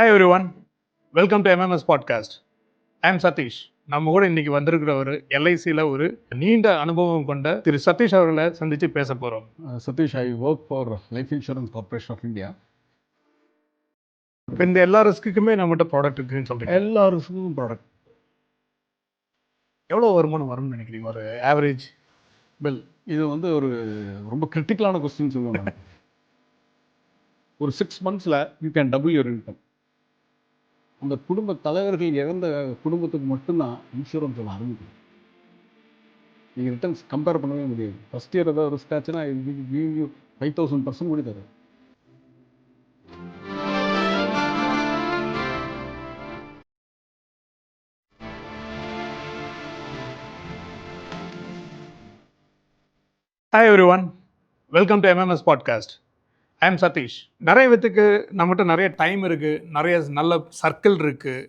Hi everyone, welcome to MMS podcast. I am Satish. நம்ம கூட இன்னைக்கு வந்திருக்கிற ஒரு எல்ஐசியில் ஒரு நீண்ட அனுபவம் கொண்ட திரு சதீஷ் அவர்களை சந்தித்து பேச போகிறோம். Satish, I work for Life Insurance Corporation of India. இப்போ இந்த எல்லா ரிஸ்க்குமே நம்மகிட்ட ப்ராடக்ட் இருக்குன்னு சொல்கிறீங்க. எல்லா ரிஸ்க்கும் ப்ராடக்ட். எவ்வளோ வருமானம் வரும்னு நினைக்கிறீங்க ஒரு ஆவரேஜ்? வெல், இது வந்து ஒரு ரொம்ப கிரிட்டிக்கலான கொஸ்டின் சொல்லுவேன் நான். ஒரு 6 months you can double your income. அந்த குடும்ப தலைவர்கள் இறந்த குடும்பத்துக்கு மட்டும்தான் இன்சூரன்ஸ் ஆரம்பிக்கும். நீங்கள் ரிட்டர்ன்ஸ் கம்பேர் பண்ணவே முடியாது. ஃபஸ்ட் இயர் ஏதாவது ரிஸ்க் ஆச்சுன்னா இது 5000% கூட தரும். Hi everyone, welcome to MMS podcast. I am Satish. நிறைய வித்துக்கு நம்மகிட்ட நிறைய டைம் இருக்குது, நிறைய நல்ல சர்க்கிள் இருக்குது.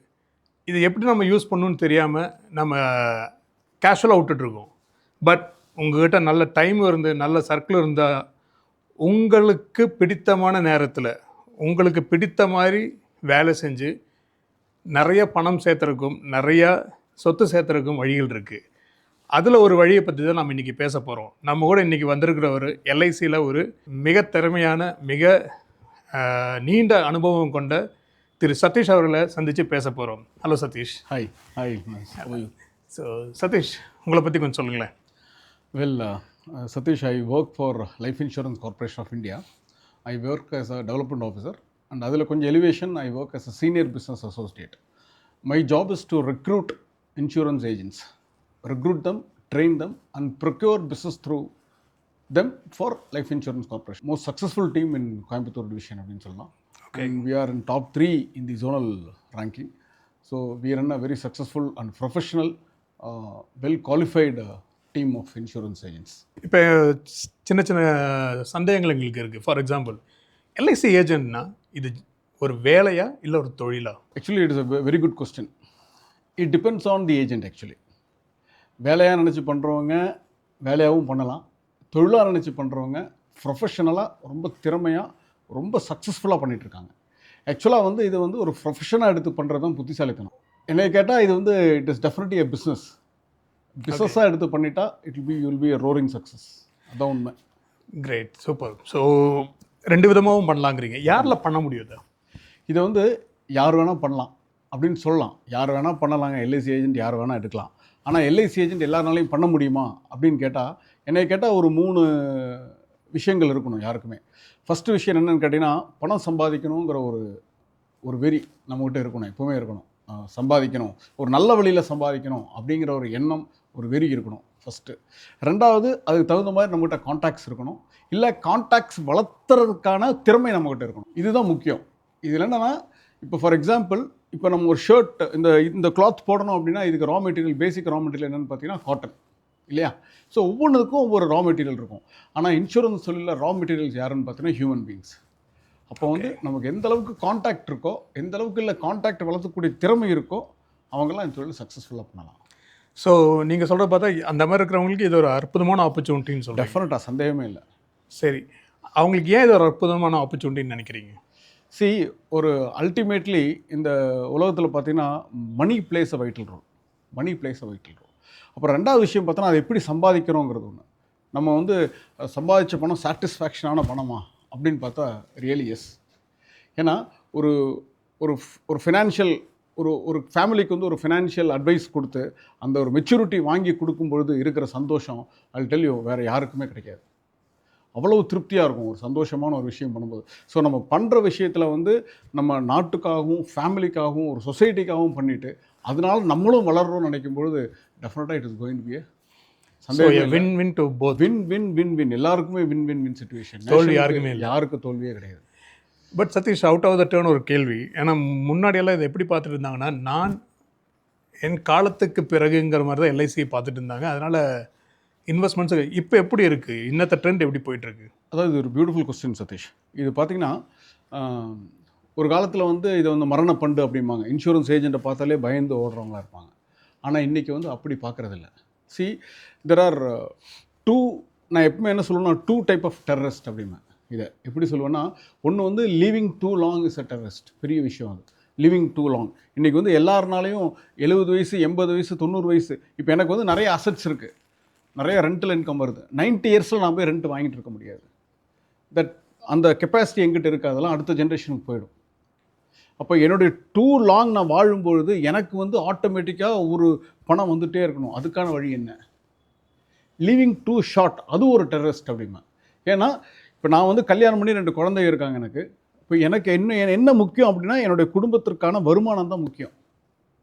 இது எப்படி நம்ம யூஸ் பண்ணணும்னு தெரியாமல் நம்ம கேஷுவலாக விட்டுட்ருக்கோம். பட் உங்கள்கிட்ட நல்ல டைம் இருந்து நல்ல சர்க்கிள் இருந்தால் உங்களுக்கு பிடித்தமான நேரத்தில் உங்களுக்கு பிடித்த மாதிரி வேலை செஞ்சு நிறைய பணம் சேர்த்துறக்கும் நிறையா சொத்து சேர்த்துறக்கும் வழிகள் இருக்குது. அதில் ஒரு வழியை பற்றி தான் நம்ம இன்றைக்கி பேச போகிறோம். நம்ம கூட இன்றைக்கி வந்திருக்கிற ஒரு எல்ஐசியில் ஒரு மிக திறமையான மிக நீண்ட அனுபவம் கொண்ட திரு சதீஷ் அவர்களை சந்தித்து பேச போகிறோம். Hello Satish. Hi. So Satish, உங்களை பற்றி கொஞ்சம் சொல்லுங்களேன். Well, Satish, I work for Life Insurance Corporation of India. I work as a development officer and அதில் கொஞ்சம் elevation I work as a senior business associate. My job is to recruit insurance agents, recruit them, train them and procure business through them for Life Insurance Corporation. Most successful team in Coimbatore division அப்படின்னு சொல்லலாம். Okay. And we are in top 3 in the zonal ranking. So we run a very successful and professional, well qualified team of insurance agents. இப்போ சின்ன சின்ன சந்தேகங்கள் எங்களுக்கு இருக்குது. For example, LIC ஏஜென்ட்னா இது ஒரு வேலையா இல்லை ஒரு தொழிலா? Actually, it is a very good question. It depends on the agent actually. வேலையாக நினச்சி பண்ணுறவங்க வேலையாகவும் பண்ணலாம், தொழிலாக நினச்சி பண்ணுறவங்க ப்ரொஃபஷனலாக ரொம்ப திறமையாக ரொம்ப சக்ஸஸ்ஃபுல்லாக பண்ணிகிட்ருக்காங்க. ஆக்சுவலாக வந்து இது வந்து ஒரு ப்ரொஃபஷனாக எடுத்து பண்ணுறது தான் புத்திசாலித்தனம். என்னை கேட்டால் இது வந்து இட் இஸ் டெஃபினெட்லி எ பிஸ்னஸாக எடுத்து பண்ணிட்டா you will B a roaring success. அதான் உண்மை. Great, super. ஸோ 2 விதமாகவும் பண்ணலாங்கிறீங்க. யாரில் பண்ண முடியுது? இதை வந்து யார் வேணால் பண்ணலாம் அப்படின்னு சொல்லலாம். யார் வேணால் பண்ணலாங்க, எல்ஐசி ஏஜென்ட் யார் வேணால் எடுக்கலாம். ஆனால் எல்ஐசி ஏஜென்ட் எல்லாருனாலையும் பண்ண முடியுமா அப்படின்னு கேட்டால், என்னை கேட்டால் ஒரு 3 விஷயங்கள் இருக்கணும் யாருக்குமே. ஃபஸ்ட்டு விஷயம் என்னென்னு கேட்டிங்கன்னா, பணம் சம்பாதிக்கணுங்கிற ஒரு வெறி நம்மகிட்ட இருக்கணும், எப்போவுமே இருக்கணும். சம்பாதிக்கணும், ஒரு நல்ல வழியில் சம்பாதிக்கணும் அப்படிங்கிற ஒரு எண்ணம், ஒரு வெறி இருக்கணும் ஃபஸ்ட்டு. 2வது, அதுக்கு தகுந்த மாதிரி நம்மகிட்ட கான்டாக்ட்ஸ் இருக்கணும், இல்லை கான்டாக்ட்ஸ் வளர்த்துறதுக்கான திறமை நம்மகிட்ட இருக்கணும். இதுதான் முக்கியம். இதில் என்னென்னா, இப்போ ஃபார் எக்ஸாம்பிள், இப்போ நம்ம ஒரு ஷர்ட் இந்த கிளாத் போடணும் அப்படின்னா இதுக்கு ரா மெட்டீரியல், பேசிக் ரா மெட்டீரியல் என்னென்னு பார்த்தீங்கன்னா காட்டன் இல்லையா? ஸோ ஒவ்வொன்றுக்கும் ஒவ்வொரு ரா மெட்டீரியல் இருக்கும். ஆனால் இன்சூரன்ஸ் தொழிலில் ரா மெட்டீரியல்ஸ் யாருன்னு பார்த்தீங்கன்னா ஹியூமன் பீயிங்ஸ். அப்போ வந்து நமக்கு எந்த அளவுக்கு கான்டாக்ட் இருக்கோ, எந்த அளவுக்கு இல்லை கான்டாக்ட் வளர்த்தக்கூடிய திறமை இருக்கோ, அவங்கெல்லாம் இந்த தொழில் சக்ஸஸ்ஃபுல்லாக பண்ணலாம். ஸோ நீங்கள் சொல்கிற பார்த்தா அந்த மாதிரி இருக்கிறவங்களுக்கு இது ஒரு அற்புதமான ஆப்பர்ச்சுனிட்டின்னு சொல்கிறேன். டெஃபினட்டாக, சந்தேகமே இல்லை. சரி, அவங்களுக்கு ஏன் இது ஒரு அற்புதமான ஆப்பர்ச்சுனிட்டின்னு நினைக்கிறீங்க? ஒரு அல்டிமேட்லி இந்த உலகத்தில் பார்த்தீங்கன்னா மணி பிளேஸ் அ வைட்டல் ரோல். அப்புறம் 2வது விஷயம் பார்த்தோன்னா, அது எப்படி சம்பாதிக்கிறோங்கிறது ஒன்று. நம்ம வந்து சம்பாதிச்ச பணம் சாட்டிஸ்ஃபேக்ஷனான பணமா அப்படின்னு பார்த்தா ரியலி எஸ். ஏன்னா ஒரு ஒரு ஃபினான்ஷியல் ஒரு ஃபேமிலிக்கு வந்து ஒரு ஃபினான்ஷியல் அட்வைஸ் கொடுத்து அந்த ஒரு மெச்சூரிட்டி வாங்கி கொடுக்கும்பொழுது இருக்கிற சந்தோஷம் அது டெல் யூ வேறு யாருக்குமே கிடைக்காது. அவ்வளவு திருப்தியாக இருக்கும் ஒரு சந்தோஷமான ஒரு விஷயம் பண்ணும்போது. ஸோ நம்ம பண்ணுற விஷயத்தில் வந்து நம்ம நாட்டுக்காகவும் ஃபேமிலிக்காகவும் ஒரு சொசைட்டிக்காகவும் பண்ணிவிட்டு அதனால நம்மளும் வளர்றோம்னு நினைக்கும் பொழுது டெஃபினட்டாக it is going to be win win to both. Win எல்லாருக்குமே வின் சிச்சுவேஷன். தோல்வி யாருக்குமே இல்லை, யாருக்கு தோல்வியே கிடையாது. But Satish, out of the turn ஒரு கேள்வி. ஏன்னா முன்னாடியெல்லாம் இதை எப்படி பார்த்துட்டு இருந்தாங்கன்னா, நான் என் காலத்துக்கு பிறகுங்கிற மாதிரி தான் எல்ஐசியை பார்த்துட்டு இருந்தாங்க. அதனால் இன்வெஸ்ட்மெண்ட்ஸு இப்போ எப்படி இருக்குது, இன்னத்த ட்ரெண்ட் எப்படி போயிட்டுருக்கு? அதாவது இது ஒரு பியூட்டிஃபுல் கொஸ்டின் சதீஷ். இது பார்த்திங்கன்னா, ஒரு காலத்தில் வந்து இதை வந்து மரணப்பண்டு அப்படிம்பாங்க. இன்சூரன்ஸ் ஏஜெண்ட்டை பார்த்தாலே பயந்து ஓடுறவங்களா இருப்பாங்க. ஆனால் இன்றைக்கி வந்து அப்படி பார்க்குறதில்ல. தெர் ஆர் 2, நான் எப்பவுமே என்ன சொல்லுவேன்னா 2 டைப் ஆஃப் டெரரிஸ்ட் அப்படிம்பேன். இதை எப்படி சொல்லுவேன்னா, ஒன்று வந்து leaving too long is a terrorist, பெரிய விஷயம் அது. Living too long. இன்றைக்கி வந்து எல்லாருனாலையும் 70 வயசு 80 வயசு 90 வயசு. இப்போ எனக்கு வந்து நிறைய அசட்ஸ் இருக்குது, நிறைய ரெண்டல் இன்கம் வருது. 90 இயர்ஸில் நான் போய் ரெண்ட் வாங்கிட்டு இருக்க முடியாது. அந்த கெப்பாசிட்டி எங்கிட்ட இருக்குது, அதெல்லாம் அடுத்த ஜென்ரேஷனுக்கு போயிடும். அப்போ என்னுடைய டூ லாங் நான் வாழும்பொழுது எனக்கு வந்து ஆட்டோமேட்டிக்காக ஒரு பணம் வந்துகிட்டே இருக்கணும். அதுக்கான வழி என்ன? லிவிங் டூ ஷார்ட், அது ஒரு டெரரிஸ்ட் அப்படிமா. ஏன்னா இப்போ நான் வந்து கல்யாணம் பண்ணி 2 குழந்தைங்க இருக்காங்க எனக்கு. இப்போ எனக்கு என்ன முக்கியம் அப்படின்னா என்னுடைய குடும்பத்திற்கான வருமானம் தான் முக்கியம்.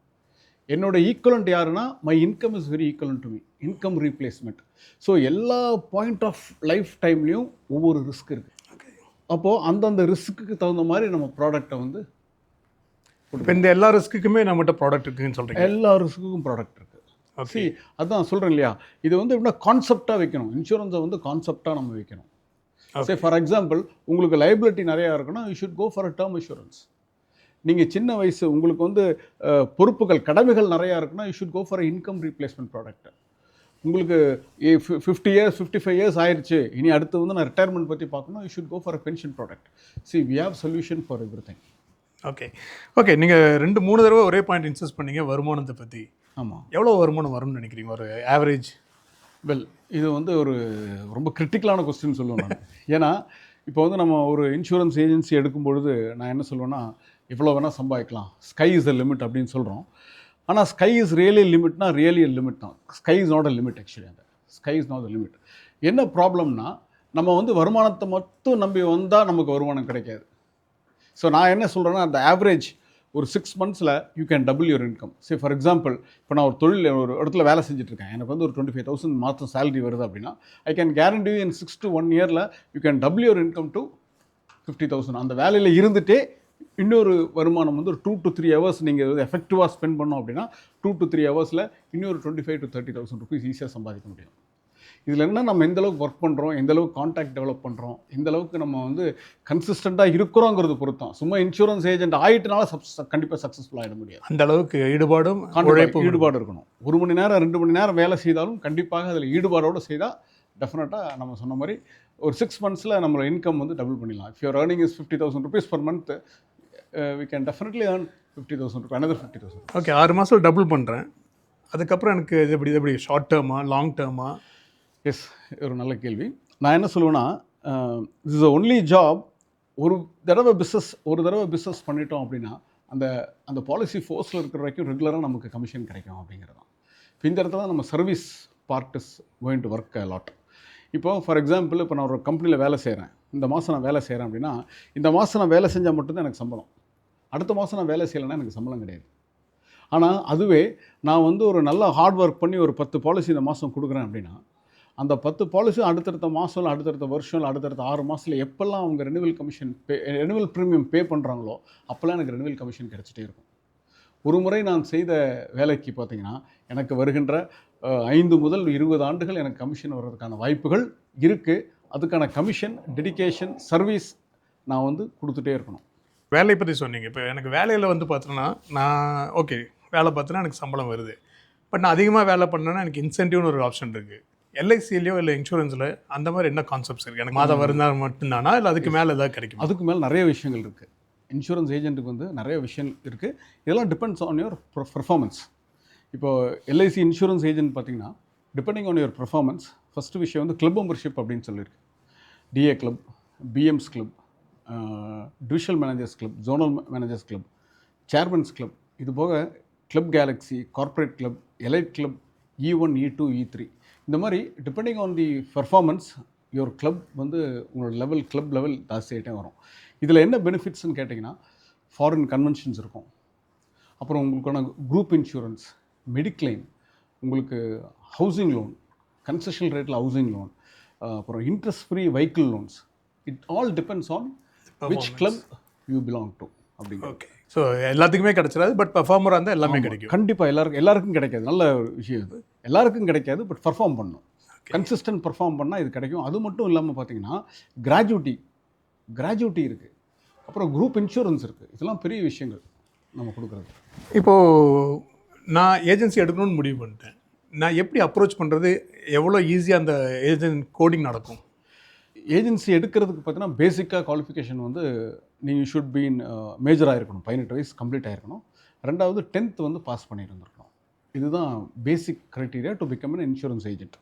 என்னோட ஈக்குவலண்ட் யாருன்னா my income is very equivalent to me, income replacement. So எல்லா பாயிண்ட் ஆஃப் லைஃப் டைம்லேயும் ஒவ்வொரு ரிஸ்க் இருக்குது. அப்போது அந்தந்த ரிஸ்க்குக்கு தகுந்த மாதிரி நம்ம ப்ராடக்டை வந்து இப்போ இந்த எல்லா ரிஸ்க்குக்குமே நம்மகிட்ட ப்ராடக்ட் இருக்குன்னு சொல்கிறீங்க? எல்லா ரிஸ்க்குக்கும் ப்ராடக்ட் இருக்குது. ஓகே, அதான் சொல்கிறேன் இல்லையா, இது வந்து எப்படின்னா கான்செப்டாக வைக்கணும். இன்சூரன்ஸை வந்து கான்செப்டாக நம்ம வைக்கணும். சரி, ஃபார் எக்ஸாம்பிள் உங்களுக்கு லைபிலிட்டி நிறையா இருக்குன்னா you should go for a term insurance. நீங்கள் சின்ன வயசு உங்களுக்கு வந்து பொறுப்புகள் கடமைகள் நிறையா இருக்குன்னா you should go for income replacement product. உங்களுக்கு 50 இயர்ஸ் 55 இயர்ஸ் ஆயிடுச்சு, இனி அடுத்து வந்து நான் ரிட்டையர்மெண்ட் பற்றி பார்க்கணும், you should go for a pension product. See we have solution for everything. Okay நீங்கள் 2-3 தடவை ஒரே பாயிண்ட் இன்சிஸ்ட் பண்ணீங்க வருமானத்தை பற்றி. ஆமாம், எவ்வளோ வருமானம் வரும்னு நினைக்கிறீங்க ஒரு ஆவரேஜ்? வெல், இது வந்து ஒரு ரொம்ப கிரிட்டிக்கலான கொஸ்டின் சொல்லுவேன் நான். ஏன்னா இப்போ வந்து நம்ம ஒரு இன்சூரன்ஸ் ஏஜென்சி எடுக்கும் பொழுது நான் என்ன சொல்லுவேன்னா, எவ்வளோ வேணால் சம்பாதிக்கலாம், ஸ்கை இஸ் அ லிமிட் அப்படின்னு சொல்கிறோம். ஆனால் ஸ்கை இஸ் ரியலி லிமிட்னா ரியலி லிமிட் தான். Sky is not a limit. Actually அந்த sky is not a limit. என்ன ப்ராப்ளம்னா நம்ம வந்து வருமானத்தை மட்டும் நம்பி வந்தால் நமக்கு வருமானம் கிடைக்காது. ஸோ நான் என்ன சொல்கிறேன்னா, அந்த ஆவரேஜ் ஒரு 6 monthஸில் you can double your income. சரி, ஃபார் எக்ஸாம்பிள் இப்போ நான் ஒரு இடத்துல வேலை செஞ்சுட்ருக்கேன், எனக்கு வந்து ஒரு 25,000 மாதம் சேலரி வருது அப்படின்னா I can guarantee in 6 to 1 year you can double your income to 50,000. அந்த வேலையில் இருந்துகிட்டே இன்னொரு வருமானம் வந்து ஒரு 2 to 3 hours நீங்கள் எஃபெக்டிவாக ஸ்பெண்ட் பண்ணோம் அப்படின்னா 2 to 3 hours இன்னொரு 25,000 to 30,000 rupees ஈஸியாக சம்பாதிக்க முடியும். இதில் என்ன, நம்ம எந்தளவுக்கு ஒர்க் பண்ணுறோம், எந்தளவுக்கு கான்டாக்ட் டெவலப் பண்ணுறோம், எந்தளவுக்கு நம்ம வந்து கன்சிஸ்டண்ட்டாக இருக்கிறோங்கிறது பொறுத்தான். சும்மா இன்சூரன்ஸ் ஏஜென்ட் ஆகிட்டனால கண்டிப்பாக சக்ஸஸ்ஃபுல் ஆகிட முடியாது. அந்த அளவுக்கு ஈடுபாடும் ஈடுபாடு இருக்கணும். 1 மணி நேரம் 2 மணி நேரம் வேலை செய்தாலும் கண்டிப்பாக அதில் ஈடுபாடோடு செய்தால் டெஃபினட்டாக நம்ம சொன்ன மாதிரி ஒரு 6 monthஸில் நம்மளோட இன்கம் வந்து டபுள் பண்ணிடலாம். If your earning is 50,000 rupees per month, we can definitely earn 50,000 rupees, another 50,000. Okay, 6 மாதம் டபுள் பண்ணுறேன். அதுக்கப்புறம் எனக்கு இது எப்படி ஷார்ட் டேர்மா லாங் டேர்மா? எஸ், ஒரு நல்ல கேள்வி. நான் என்ன சொல்லுவேன்னா, திஸ் இஸ் ஒன்லி ஜாப். ஒரு தடவை பிஸ்னஸ் பண்ணிட்டோம் அப்படின்னா அந்த பாலிசி ஃபோர்ஸில் இருக்கிற வரைக்கும் ரெகுலராக நமக்கு கமிஷன் கிடைக்கும் அப்படிங்கிறது தான். இப்போ இந்த இடத்துல நம்ம service part is going to work a lot. இப்போ ஃபார் எக்ஸாம்பிள், இப்போ நான் ஒரு கம்பெனியில் வேலை செய்கிறேன், இந்த மாதம் நான் வேலை செய்கிறேன் அப்படின்னா இந்த மாதம் நான் வேலை செஞ்சால் மட்டும்தான் எனக்கு சம்பளம். அடுத்த மாதம் நான் வேலை செய்யலைன்னா எனக்கு சம்பளம் கிடையாது. ஆனால் அதுவே நான் வந்து ஒரு நல்லா ஹார்ட் ஒர்க் பண்ணி ஒரு 10 பாலிசி இந்த மாதம் கொடுக்குறேன் அப்படின்னா அந்த 10 பாலிசி அடுத்தடுத்த மாதம் இல்லை அடுத்தடுத்த வருஷம் இல்லை அடுத்தடுத்த 6 மாதத்தில் எப்போல்லாம் அவங்க ரெனிவல் ப்ரீமியம் பே பண்ணுறாங்களோ அப்போல்லாம் எனக்கு ரெனிவல் கமிஷன் கிடச்சிட்டே இருக்கும். ஒரு முறை நான் செய்த வேலைக்கு பார்த்திங்கன்னா எனக்கு வருகின்ற 5 முதல் 20 ஆண்டுகள் எனக்கு கமிஷன் வர்றதுக்கான வாய்ப்புகள் இருக்குது. அதுக்கான கமிஷன், டெடிகேஷன், சர்வீஸ் நான் வந்து கொடுத்துட்டே இருக்கணும். வேலையை பற்றி சொன்னீங்க. இப்போ எனக்கு வேலையில் வந்து பார்த்தோன்னா, நான் ஓகே வேலை பார்த்தோன்னா எனக்கு சம்பளம் வருது. பட் நான் அதிகமாக வேலை பண்ணேன்னா எனக்கு இன்சென்டிவ்னு ஒரு ஆப்ஷன் இருக்குது. எல்ஐசிலையோ இல்லை இன்சூரன்ஸில் அந்த மாதிரி என்ன கான்செப்ட்ஸ் இருக்குது? எனக்கு மாதம் வருந்தால் மட்டும்தானா இல்லை அதுக்கு மேலே எதாவது கிடைக்கும்? அதுக்கு மேலே நிறைய விஷயங்கள் இருக்குது. இன்சூரன்ஸ் ஏஜென்ட்டுக்கு வந்து நிறைய விஷயம் இருக்குது. இதெல்லாம் டிபெண்ட்ஸ் ஆன் யுவர் பெர்ஃபார்மன்ஸ். இப்போது எல்ஐசி இன்சூரன்ஸ் ஏஜென்ட் பார்த்திங்கன்னா depending on your performance, first விஷயம் வந்து கிளப் மெம்பர்ஷிப் அப்படின்னு சொல்லியிருக்கு. DA club, BMs club, divisional managers club, zonal managers club, chairman's club, இது போக club galaxy, corporate club, elite club, E1, E2, E3, இந்த மாதிரி depending on the performance your club வந்து உங்களோட கிளப் லெவல் ஜாஸ்தியாகிட்டே வரும். இதில் என்ன பெனிஃபிட்ஸ்ன்னு கேட்டிங்கன்னா, ஃபாரின் கன்வென்ஷன்ஸ் இருக்கும், அப்புறம் உங்களுக்கான குரூப் இன்சூரன்ஸ், மெடிக்ளைம், உங்களுக்கு ஹவுசிங் லோன், கன்செஷனல் ரேட்டில் ஹவுசிங் லோன், அப்புறம் interest free vehicle loans. It all depends on which club you belong to அப்படிங்க. ஓகே, ஸோ எல்லாத்துக்குமே கிடைச்சிடாது, பட் பர்ஃபார்மராக இருந்தால் எல்லாமே கிடைக்கும். கண்டிப்பாக எல்லாருக்கும் கிடைக்காது. நல்ல விஷயம் இது. எல்லாருக்கும் கிடைக்காது, பட் பர்ஃபார்ம் பண்ணணும். கன்சிஸ்டன்ட் பர்ஃபார்ம் பண்ணால் இது கிடைக்கும். அது மட்டும் இல்லாமல் பார்த்தீங்கன்னா கிராஜுவிட்டி இருக்குது, அப்புறம் குரூப் இன்சூரன்ஸ் இருக்குது. இதெல்லாம் பெரிய விஷயங்கள் நம்ம கொடுக்குறது. இப்போது நான் ஏஜென்சி எடுக்கணும்னு முடிவு பண்ணிட்டேன். நான் எப்படி அப்ரோச் பண்ணுறது? எவ்வளோ ஈஸியாக அந்த ஏஜென்ட் கோடிங் நடக்கும்? ஏஜென்சி எடுக்கிறதுக்கு பார்த்தீங்கன்னா பேசிக்காக குவாலிஃபிகேஷன் வந்து நீங்கள் ஷுட் பீன் மேஜர் ஆகிருக்கணும், 18 வயசு கம்ப்ளீட் ஆகிருக்கணும். ரெண்டாவது 10th வந்து பாஸ் பண்ணியிருந்துருக்கணும். இதுதான் basic criteria to become an insurance agent.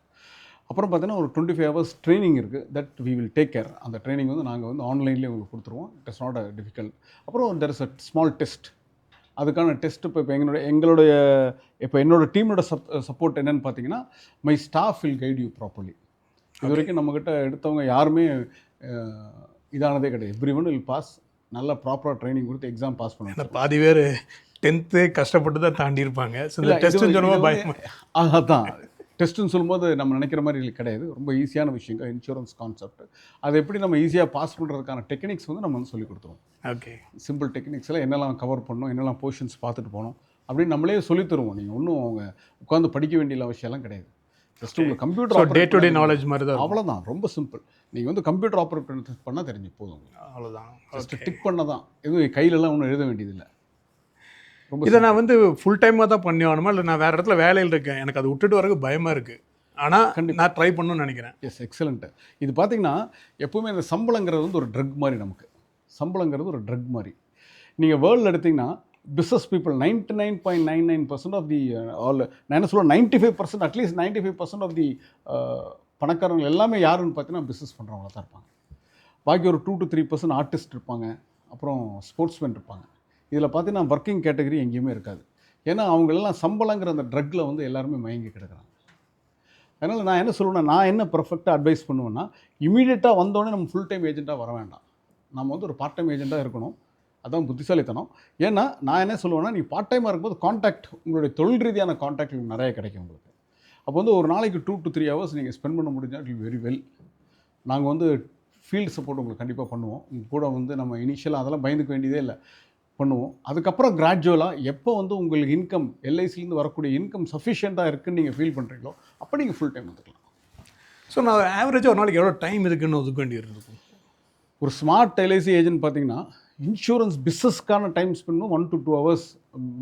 அப்புறம் பார்த்தீங்கன்னா ஒரு 25 hours ட்ரைனிங் இருக்குது. That we will take care. அந்த ட்ரைனிங் வந்து நாங்கள் வந்து ஆன்லைன்லேயே உங்களுக்கு கொடுத்துருவோம். It is not a difficult. அப்புறம் there is a small test. அதுக்கான டெஸ்ட் இப்போ என்னோட டீமோட சப்போர்ட் என்னன்னு பார்த்தீங்கன்னா, my staff will guide you properly. இது வரைக்கும் நம்மக்கிட்ட எடுத்தவங்க யாருமே இதானதே கிடையாது. Every one will pass. நல்லா ப்ராப்பராக ட்ரைனிங் கொடுத்து எக்ஸாம் பாஸ் பண்ணுவாங்க. பாதி பேர் 10th கஷ்டப்பட்டு தான் தாண்டி இருப்பாங்க. அதான் டெஸ்ட்டுன்னு சொல்லும்போது நம்ம நினைக்கிற மாதிரி கிடையாது. ரொம்ப ஈஸியான விஷயங்கள் இன்சூரன்ஸ் கான்செப்ட். அதை எப்படி நம்ம ஈஸியாக பாஸ் பண்ணுறதுக்கான டெக்னிக்ஸ் வந்து நம்ம வந்து சொல்லிக் கொடுத்துருவோம். ஓகே, சிம்பிள் டெக்னிக்ஸில் என்னெல்லாம் கவர் பண்ணணும், என்னெல்லாம் போர்ஷன்ஸ் பார்த்துட்டு போகணும் அப்படின்னு நம்மளே சொல்லித் தருவோம். நீங்கள் ஒன்றும் அவங்க உட்காந்து படிக்க வேண்டிய விஷயம்லாம் கிடையாது. ஜஸ்ட் உங்களுக்கு computer day to day knowledge மாதிரி தான். அவ்வளோதான், ரொம்ப சிம்பிள். நீங்கள் வந்து கம்ப்யூட்டர் ஆப்ரேட் பண்ணால் தெரிஞ்சு போதும். அவ்வளோதான், ஜஸ்ட் டிக் பண்ண தான். எதுவும் கையிலலாம் ஒன்றும் எழுத வேண்டியதில்லை. இதை நான் வந்து ஃபுல் டைமாக தான் பண்ணி ஆகணுமா, இல்லை நான் வேறு இடத்துல வேலையில் இருக்கேன், எனக்கு அது விட்டுட்டு வரக்கு பயமாக இருக்குது, ஆனால் நான் ட்ரை பண்ணணும்னு நினைக்கிறேன். Yes, excellent. இது பார்த்தீங்கன்னா எப்போவுமே இந்த சம்பளங்கிறது வந்து ஒரு ட்ரக் மாதிரி. நமக்கு சம்பளங்கிறது ஒரு ட்ரக் மாதிரி. நீங்கள் வேர்ல்டில் எடுத்திங்கன்னா பிஸ்னஸ் பீப்புள் 99.99% ஆஃப் தி நான் என்ன சொல்லுவேன் 95%, அட்லீஸ்ட் 95% ஆஃப் தி பணக்காரங்க எல்லாமே யாருன்னு பார்த்தீங்கன்னா பிஸ்னஸ் பண்ணுறவங்கள தான் இருப்பாங்க. பாக்கி ஒரு 2 to 3% ஆர்டிஸ்ட் இருப்பாங்க, அப்புறம் ஸ்போர்ட்ஸ்மேன் இருப்பாங்க. இதில் பார்த்தீங்கன்னா ஒர்க்கிங் கேட்டகரி எங்கேயுமே இருக்காது. ஏன்னா அவங்களெல்லாம் சம்பளங்கிற அந்த ட்ரக்கில் வந்து எல்லாருமே மயங்கி கிடக்குறாங்க. அதனால் நான் என்ன சொல்லுவேன்னா, நான் என்ன பர்ஃபெக்டாக அட்வைஸ் பண்ணுவேன்னா, இமீடியட்டாக வந்தோடனே நம்ம ஃபுல் டைம் ஏஜென்ட்டாக வர வேண்டாம். நம்ம வந்து ஒரு பார்ட் டைம் ஏஜென்ட்டாக இருக்கணும். அதான் புத்திசாலித்தனம். ஏன்னா நான் என்ன சொல்லுவேன்னா, நீ பார்ட் டைமாக இருக்கும்போது காண்டாக்ட், உங்களுடைய தொழில் ரீதியான காண்டாக்ட் நிறைய கிடைக்கும் உங்களுக்கு. அப்போ வந்து ஒரு நாளைக்கு 2 to 3 hours நீங்கள் ஸ்பெண்ட் பண்ண முடிஞ்சால் இட் வெரி வெல். நாங்கள் வந்து ஃபீல்டு சப்போர்ட் உங்களுக்கு கண்டிப்பாக பண்ணுவோம். உங்கள் கூட வந்து நம்ம இனிஷியலாக அதெல்லாம் பயந்துக்க வேண்டியதே இல்லை, பண்ணுவோம். அதுக்கப்புறம் கிராஜுவலாக எப்போ வந்து உங்களுக்கு இன்கம் எல்ஐசிலேருந்து வரக்கூடிய இன்கம் சஃபிஷியண்ட்டாக இருக்குன்னு நீங்கள் ஃபீல் பண்ணுறீங்களோ அப்போ நீங்கள் ஃபுல் டைம் வந்துக்கலாம். ஸோ நான் ஆவரேஜாக ஒரு நாளைக்கு எவ்வளோ டைம் இருக்குன்னு ஒதுக்க வேண்டியது இருக்கும்? ஒரு ஸ்மார்ட் எல்ஐசி ஏஜென்ட் பார்த்தீங்கன்னா இன்சூரன்ஸ் பிஸ்னஸ்க்கான டைம் ஸ்பெண்ட் பண்ணும் 1 to 2 hours.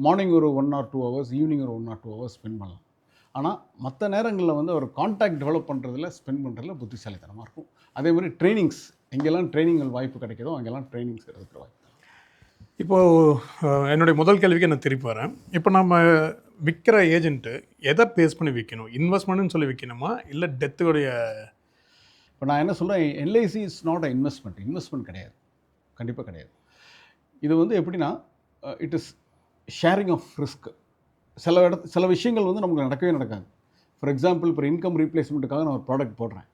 மார்னிங் ஒரு 1 or 2 hours, ஈவினிங் ஒரு 1 or 2 hours ஸ்பெண்ட் பண்ணலாம். ஆனால் மற்ற நேரங்களில் வந்து ஒரு கான்டாக்ட் டெவலப் பண்ணுறதுல ஸ்பெண்ட் பண்ணுறதுல புத்திசாலித்தனமாக இருக்கும். அதே மாதிரி ட்ரைனிங்ஸ், எங்கெல்லாம் ட்ரைனிங்கள் வாய்ப்பு கிடைக்குதோ அங்கெல்லாம் ட்ரைனிங்ஸ் எடுத்துக்கிற வாய்ப்பு. இப்போது என்னுடைய முதல் கேள்விக்கு நான் திருப்பி வரேன். இப்போ நம்ம விற்கிற ஏஜென்ட்டு எதை பேஸ் பண்ணி விற்கணும்? இன்வெஸ்ட்மெண்ட்னு சொல்லி விற்கணுமா, இல்லை டெத்துடைய? இப்போ நான் என்ன சொல்கிறேன், LIC is not a investment கிடையாது, கண்டிப்பாக கிடையாது. இது வந்து எப்படின்னா it is sharing of risk. சில விஷயங்கள் வந்து நமக்கு நடக்கவே நடக்காது. ஃபார் எக்ஸாம்பிள், இப்போ இன்கம் ரீப்ளேஸ்மெண்ட்டுக்காக நான் ஒரு ப்ராடக்ட் போடுறேன்,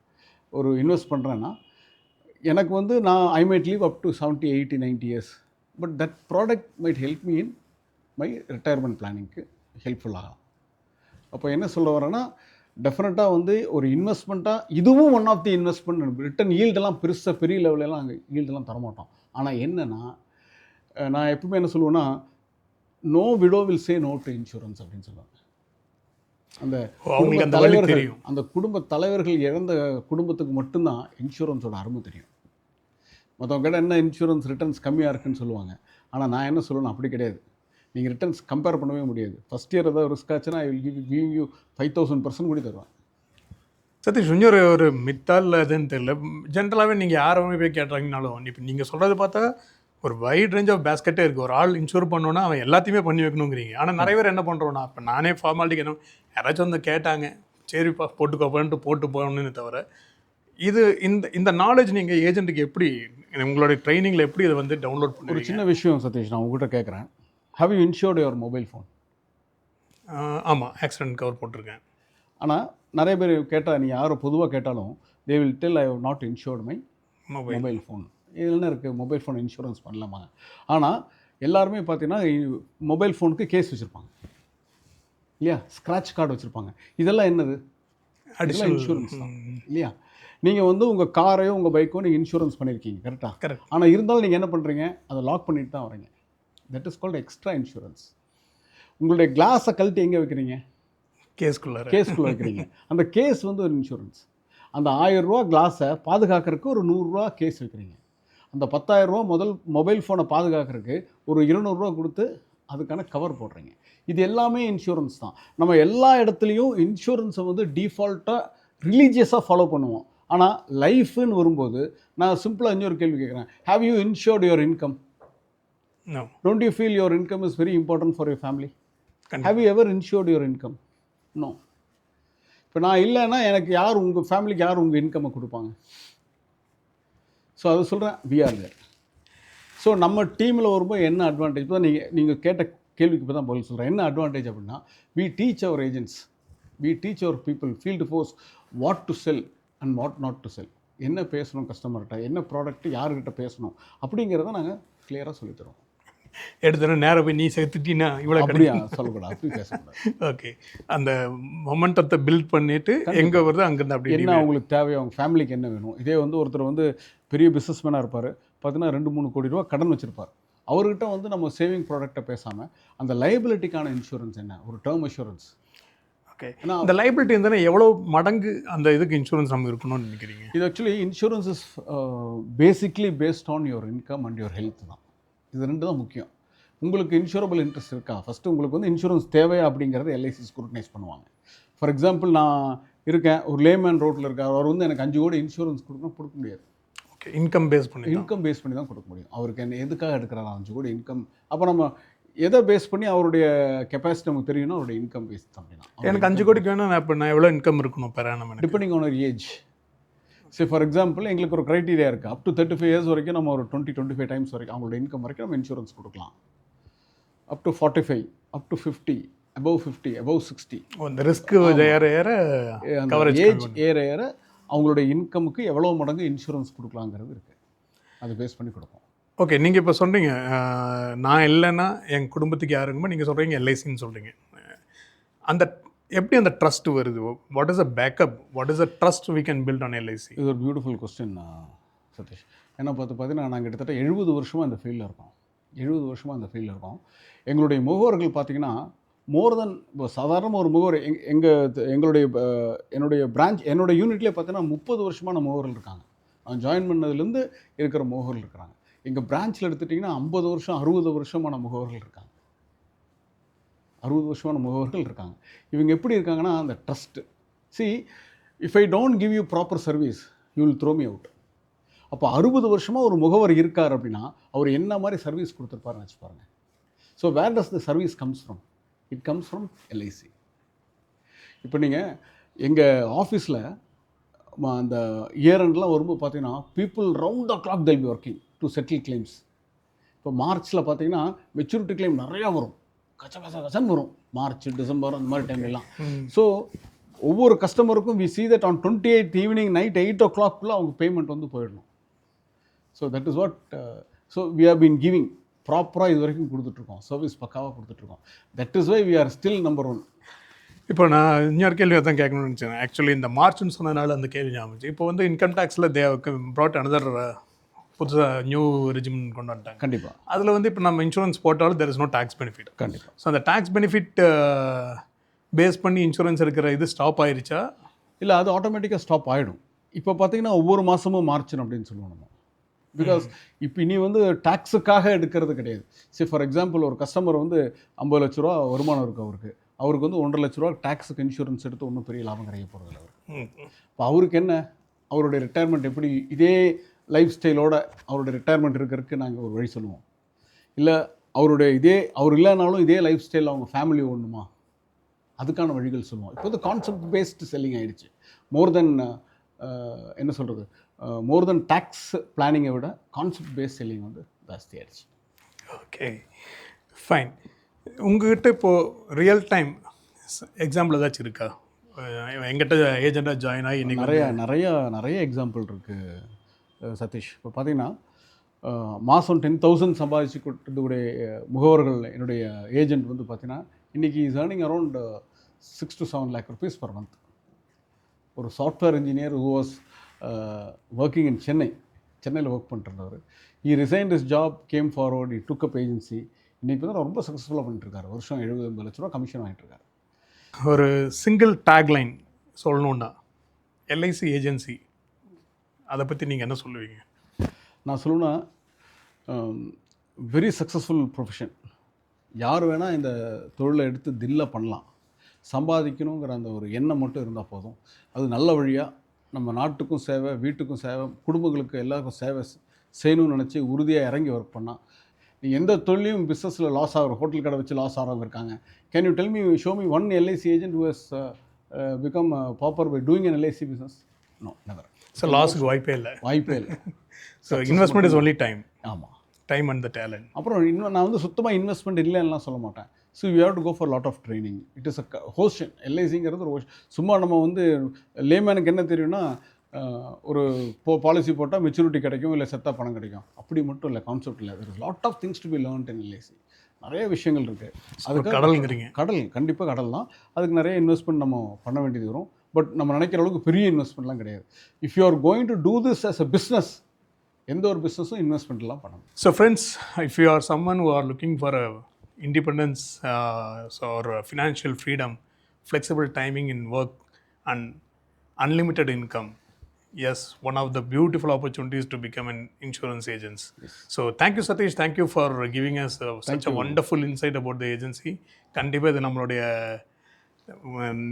ஒரு இன்வெஸ்ட் பண்ணுறேன்னா எனக்கு வந்து I might live up to 70, 80, 90 years. But that product might help me in my retirement பிளானிங்க்கு ஹெல்ப்ஃபுல் ஆகலாம். அப்போ என்ன சொல்ல வரேன்னா, டெஃபினட்டாக வந்து ஒரு இன்வெஸ்ட்மெண்ட்டாக இதுவும் one of the investment. Return ஈல்டெல்லாம் பெரிய லெவலெல்லாம் அங்கே ஈல்டெல்லாம் தரமாட்டோம். ஆனால் என்னென்னா, நான் எப்பவுமே என்ன சொல்லுவேன்னா, no widow will say no to insurance அப்படின்னு சொல்லுவாங்க. அந்த குடும்ப தலைவர்கள் இழந்த குடும்பத்துக்கு மட்டும்தான் இன்சூரன்ஸோட அருமை தெரியும். மற்றவங்க கேட்டால் என்ன இன்சூரன்ஸ் ரிட்டர்ன்ஸ் கம்மியாக இருக்குன்னு சொல்லுவாங்க. ஆனால் நான் என்ன சொல்லணும், அப்படி கிடையாது. நீங்கள் ரிட்டர்ன்ஸ் கம்பேர் பண்ணவே முடியாது. ஃபஸ்ட் இயர் ஏதாவது ரிஸ்க் ஆச்சுன்னா ஐ வில் கிவ் யூ 5000% கூட தருவேன். சதீஷ், ஒரு மித்தால் எதுன்னு தெரியல, ஜென்ரலாகவே நீங்கள் யாருமே போய் கேட்டாங்கனாலும் இப்போ நீங்கள் சொல்கிறது பார்த்தா ஒரு வைட் ரேஞ்ச் ஆஃப் பேஸ்கெட்டே இருக்குது. ஒரு ஆள் இன்சூர் பண்ணோன்னா அவன் எல்லாத்தையுமே பண்ணி வைக்கணுங்கிறீங்க. ஆனால் நிறைய பேர் என்ன பண்ணுறோன்னா, இப்போ நானே ஃபார்மாலிட்டிக்கு என்ன யாராச்சும் வந்து கேட்டாங்க, சரிப்பா போட்டுக்கோப்பான்ட்டு போட்டு போகணுன்னு தவிர, இது இந்த நாலேஜ் நீங்கள் ஏஜென்ட்டுக்கு எப்படி, உங்களுடைய ட்ரைனிங்கில் எப்படி இதை வந்து டவுன்லோட் பண்ணி? ஒரு சின்ன விஷயம் சதீஷ், நான் உங்கள்கிட்ட கேட்குறேன். How you insured your mobile phone? ஆமாம், ஆக்சிடென்ட் கவர் போட்டிருக்கேன். ஆனால் நிறைய பேர் கேட்டால், நீ யாரும் பொதுவாக கேட்டாலும் they will tell I have not insured my mobile phone. இதில் என்ன இருக்குது, மொபைல் ஃபோன் இன்சூரன்ஸ் பண்ணலாமா? ஆனால் எல்லாருமே பார்த்தீங்கன்னா மொபைல் ஃபோனுக்கு கேஸ் வச்சுருப்பாங்க இல்லையா, ஸ்க்ராட்ச் கார்டு வச்சுருப்பாங்க. இதெல்லாம் என்னது? அடிஷனல் இன்சூரன்ஸ் தான் இல்லையா? நீங்கள் வந்து உங்கள் காரையோ உங்கள் பைக்கோ நீங்கள் இன்சூரன்ஸ் பண்ணியிருக்கீங்க, கரெக்டாக? கரெக்ட். ஆனால் இருந்தாலும் நீங்கள் என்ன பண்ணுறீங்க, அதை லாக் பண்ணிட்டு தான் வரீங்க. That is called extra insurance. உங்களுடைய கிளாஸை கழட்டி எங்கே வைக்கிறீங்க? கேஸ்குள்ளே வைக்கிறீங்க. அந்த கேஸ் வந்து ஒரு இன்சூரன்ஸ். அந்த 1000 ரூபா கிளாஸை பாதுகாக்கிறதுக்கு ஒரு 100 ரூபா கேஸ் வைக்கிறீங்க. அந்த 10,000 ரூபா முதல் மொபைல் ஃபோனை பாதுகாக்கிறதுக்கு ஒரு 200 ரூபா கொடுத்து அதுக்கான கவர் போடுறீங்க. இது எல்லாமே இன்சூரன்ஸ் தான். நம்ம எல்லா இடத்துலையும் இன்சூரன்ஸை வந்து டிஃபால்ட்டாக ரிலீஜியஸாக ஃபாலோ பண்ணுவோம். ஆனால் லைஃப்னு வரும்போது நான் சிம்பிளாக இன்னொரு கேள்வி கேட்குறேன். Have you insured your income? No. Don't you feel your income is very important for your family? கண்டிப்பா. Have you ever insured your income? No. இப்போ நான் இல்லைன்னா எனக்கு யார் உங்கள் ஃபேமிலிக்கு யார் உங்கள் இன்கம்மை கொடுப்பாங்க? ஸோ அதை சொல்கிறேன், we are there. ஸோ நம்ம டீமில் வரும்போது என்ன அட்வான்டேஜ், இப்போ தான் நீங்கள் கேட்ட கேள்விக்கு இப்போ தான் பதில் சொல்கிறேன். என்ன அட்வான்டேஜ் அப்படின்னா, we teach our agents, we teach our people, field force, what to sell and what not to sell. என்ன பேசணும் கஸ்டமர்கிட்ட, என்ன ப்ராடக்ட் யார்கிட்ட பேசணும் அப்படிங்கிறத நாங்கள் கிளியராக சொல்லித்தரோம். எடுத்தோன்னே நேராக போய் நீ சேர்த்துட்டீங்கன்னா இவ்வளோ அப்படியா சொல்லக்கூடாது, அப்படி பேசக்கூடாது. ஓகே, அந்த மொமெண்டத்தை பில்ட் பண்ணிட்டு எங்கே வருது அங்கேருந்து அப்படி என்ன அவங்களுக்கு தேவையோ, அவங்க ஃபேமிலிக்கு என்ன வேணும். இதே வந்து ஒருத்தர் வந்து பெரிய பிஸ்னஸ்மேனாக இருப்பார், பார்த்தீங்கன்னா 2-3 கோடி ரூபா கடன் வச்சுருப்பார். அவர்கிட்ட வந்து நம்ம சேவிங் ப்ராடக்ட்டை பேசாமல் அந்த லைபிலிட்டிக்கான இன்சூரன்ஸ் என்ன, ஒரு டேர்ம் இன்சூரன்ஸ். ஓகே, இந்த லைபிலிட்டி இருந்தால் எவ்வளோ மடங்கு அந்த இதுக்கு இன்சூரன்ஸ் நம்ம இருக்கணும்னு நினைக்கிறீங்க? இது actually insurance is basically based on your income and your health தான். இது ரெண்டு தான் முக்கியம். உங்களுக்கு இன்சூரபிள் இன்ட்ரெஸ்ட் இருக்கா, ஃபஸ்ட்டு உங்களுக்கு வந்து இன்சூரன்ஸ் தேவையா அப்படிங்கிறத எல்ஐசி ஸ்க்ரூட்டனைஸ் பண்ணுவாங்க. ஃபார் எக்ஸாம்பிள், நான் இருக்கேன், ஒரு லேமேன் ரோட்டில் இருக்கார், அவர் வந்து எனக்கு 5 கோடி இன்சூரன்ஸ் கொடுக்க முடியாது. ஓகே, இன்கம் பேஸ் பண்ணி தான் கொடுக்க முடியும். அவருக்கு என்ன எதுக்காக எடுக்கிறாரா 5 கோடி இன்கம், அப்போ நம்ம எதை பேஸ் பண்ணி அவருடைய கெப்பாசிட்டி நமக்கு தெரியும்னா அவருடைய இன்கம் பேஸ் தான். அப்படின்னா எனக்கு 5 கோடிக்கு வேணும், நான் இப்போ நான் எவ்வளோ இன்கம் இருக்கணும் பெர் ஆனம்? டிபெண்டிங் ஆன் ஒரு ஏஜ். சரி, ஃபார் எக்ஸாம்பிள், எங்களுக்கு ஒரு க்ரைட்டீரியா இருக்குது. அப் டு 35 இயர்ஸ் வரைக்கும் நம்ம ஒரு 20-25 டைம்ஸ் வரைக்கும் அவங்களோட இன்கம் வரைக்கும் நம்ம இன்சூரன்ஸ் கொடுக்கலாம். Up to 45, up to 50, above 50, above 60. அந்த ரிஸ்க் ஏற கவரேஜ் ஏஜ் ஏற அவங்களுடைய இன்கமுக்கு எவ்வளோ மடங்கு இன்சூரன்ஸ் கொடுக்கலாங்கிறது இருக்குது. அது பேஸ் பண்ணி கொடுப்போம். ஓகே, நீங்கள் இப்போ சொல்கிறீங்க நான் இல்லைன்னா என் குடும்பத்துக்கு யாருக்குமோ, நீங்கள் சொல்கிறீங்க எல்ஐசின்னு சொல்கிறீங்க. அந்த எப்படி அந்த ட்ரஸ்ட் வருது? What is a backup, what is a trust we can build on LIC? இது ஒரு பியூட்டிஃபுல் கொஸ்டின் சதீஷ். ஏன்னா பார்த்தீங்கன்னா நாங்கள் கிட்டத்தட்ட 70 வருஷமாக இந்த ஃபீல்டில் இருக்கோம். 70 வருஷமாக இந்த ஃபீல்டில் இருக்கோம். எங்களுடைய முகவர்கள் பார்த்தீங்கன்னா மோர் தென், இப்போ சாதாரண ஒரு முகவர் என்னுடைய பிரான்ச், என்னோட யூனிட்லேயே பார்த்தீங்கன்னா 30 வருஷமான முகவர்கள் இருக்காங்க. நான் ஜாயின் பண்ணதுலேருந்து இருக்கிற முகவர்கள் இருக்கிறாங்க. எங்கள் பிரான்ச்சில் எடுத்துட்டிங்கன்னா 50 வருஷம் 60 வருஷமான முகவர்கள் இருக்காங்க. 60 வருஷமான முகவர்கள் இருக்காங்க. இவங்க எப்படி இருக்காங்கன்னா, அந்த trust. C, if I don't give you proper service you will throw me out. அப்போ 60 வருஷமாக ஒரு முகவர் இருக்கார் அப்படின்னா அவர் என்ன மாதிரி சர்வீஸ் கொடுத்துருப்பாருன்னு வச்சு பாருங்கள். So where does the service comes from? It comes from LIC. இப்போ நீங்கள் எங்கள் ஆஃபீஸில் அந்த இயர் எண்ட்லாம் வரும்போது பார்த்தீங்கன்னா people round the clock they'll be working to settle claims. இப்போ மார்ச்சில் பார்த்தீங்கன்னா மெச்சூரிட்டி கிளைம் நிறையா வரும், கச்சன்னு வரும். மார்ச், டிசம்பர் அந்த மாதிரி டைம்லாம். ஸோ ஒவ்வொரு கஸ்டமருக்கும் we see that on 28th evening night 8 o'clock அவங்க பேமெண்ட் வந்து போயிடணும். So that is what so we have been giving ப்ராப்பராக இது வரைக்கும் கொடுத்துட்ருக்கோம். சர்வீஸ் பக்காவாக கொடுத்துட்ருக்கோம். That is why we are still number 1. இப்போ நான் இன்னொரு கேள்வி தான் கேட்கணும்னு நினச்சேன். ஆக்சுவலி இந்த மார்ச்னு சொன்னதுனால அந்த கேள்வி ஞாபகம். இப்போ வந்து இன்கம் டேக்ஸில் ப்ராட் அனதர் புதுசாக நியூ ரெஜிம் கொண்டு வந்துட்டாங்க. கண்டிப்பாக. அதில் வந்து இப்போ நம்ம இன்சூரன்ஸ் போட்டாலும் there is no tax benefit. கண்டிப்பாக. ஸோ அந்த டேக்ஸ் பெனிஃபிட் பேஸ் பண்ணி இன்சூரன்ஸ் இருக்கிற இது ஸ்டாப் ஆயிருச்சா? இல்லை, அது ஆட்டோமேட்டிக்காக ஸ்டாப் ஆகிடும். இப்போ பார்த்தீங்கன்னா ஒவ்வொரு மாதமும் மார்ச்னு அப்படின்னு சொல்லுவோம் நம்ம. பிகாஸ் இப்போ இனி வந்து டேக்ஸுக்காக எடுக்கிறது கிடையாது. சரி, ஃபார் எக்ஸாம்பிள், ஒரு கஸ்டமர் வந்து 50 லட்ச ரூபா வருமானம் இருக்குது அவருக்கு வந்து 1.5 லட்ச ரூபா டேக்ஸுக்கு இன்சூரன்ஸ் எடுத்து ஒன்றும் பெரிய லாபம் கிடைக்க போகிறதில்ல அவருக்கு. இப்போ அவருக்கு என்ன, அவருடைய ரிட்டையர்மெண்ட் எப்படி இதே லைஃப் ஸ்டைலோட அவருடைய ரிட்டையர்மெண்ட் இருக்கிறதுக்கு நாங்கள் ஒரு வழி சொல்லுவோம். இல்லை அவர் இல்லைனாலும் இதே லைஃப் ஸ்டைலில் அவங்க ஃபேமிலி ஓடணுமா, அதுக்கான வழிகள் சொல்லுவோம். இப்போ வந்து கான்செப்ட் பேஸ்டு செல்லிங் ஆகிடுச்சு. மோர் தென் என்ன சொல்கிறது, மோர் தென் டேக்ஸ் பிளானிங்கை விட கான்செப்ட் பேஸ்ட் செல்லிங் வந்து ஜாஸ்தி ஆகிடுச்சு. Okay, fine. உங்ககிட்ட இப்போது ரியல் டைம் எக்ஸாம்பிள் ஏதாச்சும் இருக்கா? எங்கிட்ட ஏஜெண்டாக ஜாயின் ஆகி நிறைய எக்ஸாம்பிள் இருக்குது சதீஷ். இப்போ பார்த்தீங்கன்னா மாதம் 10,000 சம்பாதிச்சு கொடுத்ததுடைய முகவர்கள் என்னுடைய ஏஜெண்ட் வந்து பார்த்தீங்கன்னா இன்றைக்கி is earning around 6 to 7 lakh rupees per month. ஒரு software engineer who was working in சென்னையில் ஒர்க் பண்ணிட்டுருந்தவர். He resigned his job, came forward, he took up agency. இன்றைக்கி வந்து ரொம்ப சக்ஸஸ்ஃபுல்லாக பண்ணிட்டுருக்காரு. வருஷம் 70-80 லட்ச ரூபா கமிஷன் வாங்கிட்டுருக்காரு. ஒரு சிங்கிள் டேக்லைன் சொல்லணுன்னா எல்ஐசி ஏஜென்சி, அதை பற்றி நீங்கள் என்ன சொல்லுவீங்க? நான் சொல்லணுன்னா வெரி சக்ஸஸ்ஃபுல் ப்ரொஃபஷன். யார் வேணால் இந்த தொழிலை எடுத்து தில்ல பண்ணலாம். சம்பாதிக்கணுங்கிற அந்த ஒரு எண்ணம் மட்டும் இருந்தால் போதும். அது நல்ல வழியாக நம்ம நாட்டுக்கும் சேவை, வீட்டுக்கும் சேவை, குடும்பங்களுக்கு எல்லாருக்கும் சேவை செய்யணும்னு நினச்சி உறுதியாக இறங்கி ஒர்க் பண்ணால் நீ எந்த தொழிலையும் பிஸ்னஸில் லாஸ் ஆகிற ஹோட்டல் கடை வச்சு லாஸ் ஆகிறவங்க இருக்காங்க. Can you tell me, show me one LIC agent who has become pauper by doing an LIC business? No, never. So லாஸுக்கு வாய்ப்பே இல்லை. வாய்ப்பே இல்லை. So investment is only time. ஆமாம், டைம் அண்ட் த டேலண்ட். அப்புறம் இன்னும் நான் வந்து சுத்தமாக இன்வெஸ்ட்மெண்ட் இல்லைன்னா சொல்ல மாட்டேன். So you have to go for lot of training. It is a ஹோஸ்டன். எல்ஐசிங்கிறது ஒரு சும்மா நம்ம வந்து லேமேனுக்கு என்ன தெரியும்னா ஒரு பாலிசி போட்டால் மெச்சூரிட்டி கிடைக்கும், இல்லை செத்தா பணம் கிடைக்கும், அப்படி மட்டும் இல்லை. கான்செப்ட் இல்லை. There is lot of things to be learned in LIC. நிறைய விஷயங்கள் இருக்குது. அதுக்கு கடல்ங்கிறீங்க. கடல், கண்டிப்பாக கடல் தான். அதுக்கு நிறைய இன்வெஸ்ட்மெண்ட் நம்ம பண்ண வேண்டியது வரும். பட் நம்ம நினைக்கிற அளவுக்கு பெரிய இன்வெஸ்ட்மெண்ட்லாம் கிடையாது. If you are going to do this as a business, எந்த ஒரு பிஸ்னஸும் இன்வெஸ்ட்மெண்ட்லாம் பண்ணணும். So friends, if you are someone who are looking for a independence or financial freedom, flexible timing in work and unlimited income, yes, one of the beautiful opportunities to become an insurance agent. Yes. So thank you Satish, thank you for giving us such a wonderful insight about the agency. கண்டிப்பாக இது நம்மளுடைய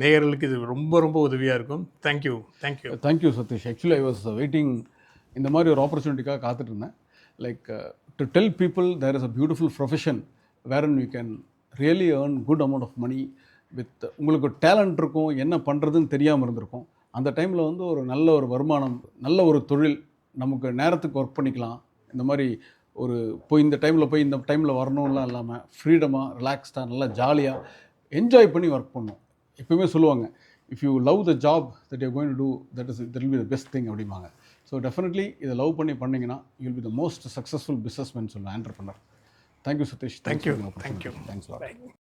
நேயர்களுக்கு இது ரொம்ப ரொம்ப உதவியாக இருக்கும். Thank you. Thank you Satish. Actually I was waiting, இந்த மாதிரி ஒரு ஆப்பர்ச்சுனிட்டிக்காக காத்துட்டு இருந்தேன். Like to tell people there is a beautiful profession wherein you can really earn good amount of money with உங்களுக்கு டேலண்ட் இருக்கும், என்ன பண்ணுறதுன்னு தெரியாமல் இருந்திருக்கும். அந்த டைமில் வந்து ஒரு நல்ல ஒரு வருமானம், நல்ல ஒரு தொழில், நமக்கு நேரத்துக்கு ஒர்க் பண்ணிக்கலாம். இந்த மாதிரி ஒரு இந்த டைமில் வரணும்லாம் இல்லாமல் ஃப்ரீடமாக, ரிலாக்ஸ்டாக, நல்லா ஜாலியாக என்ஜாய் பண்ணி ஒர்க் பண்ணணும். எப்பவுமே சொல்லுவாங்க, if you love the job that you going to do, that will be the best thing அப்படிம்பாங்க. ஸோ டெஃபினெட்லி இதை லவ் பண்ணிங்கன்னா you will be the most successful businessman சொல்லுவேன், entrepreneur. Thank you, Satish. Thank you. Thanks a lot. Bye.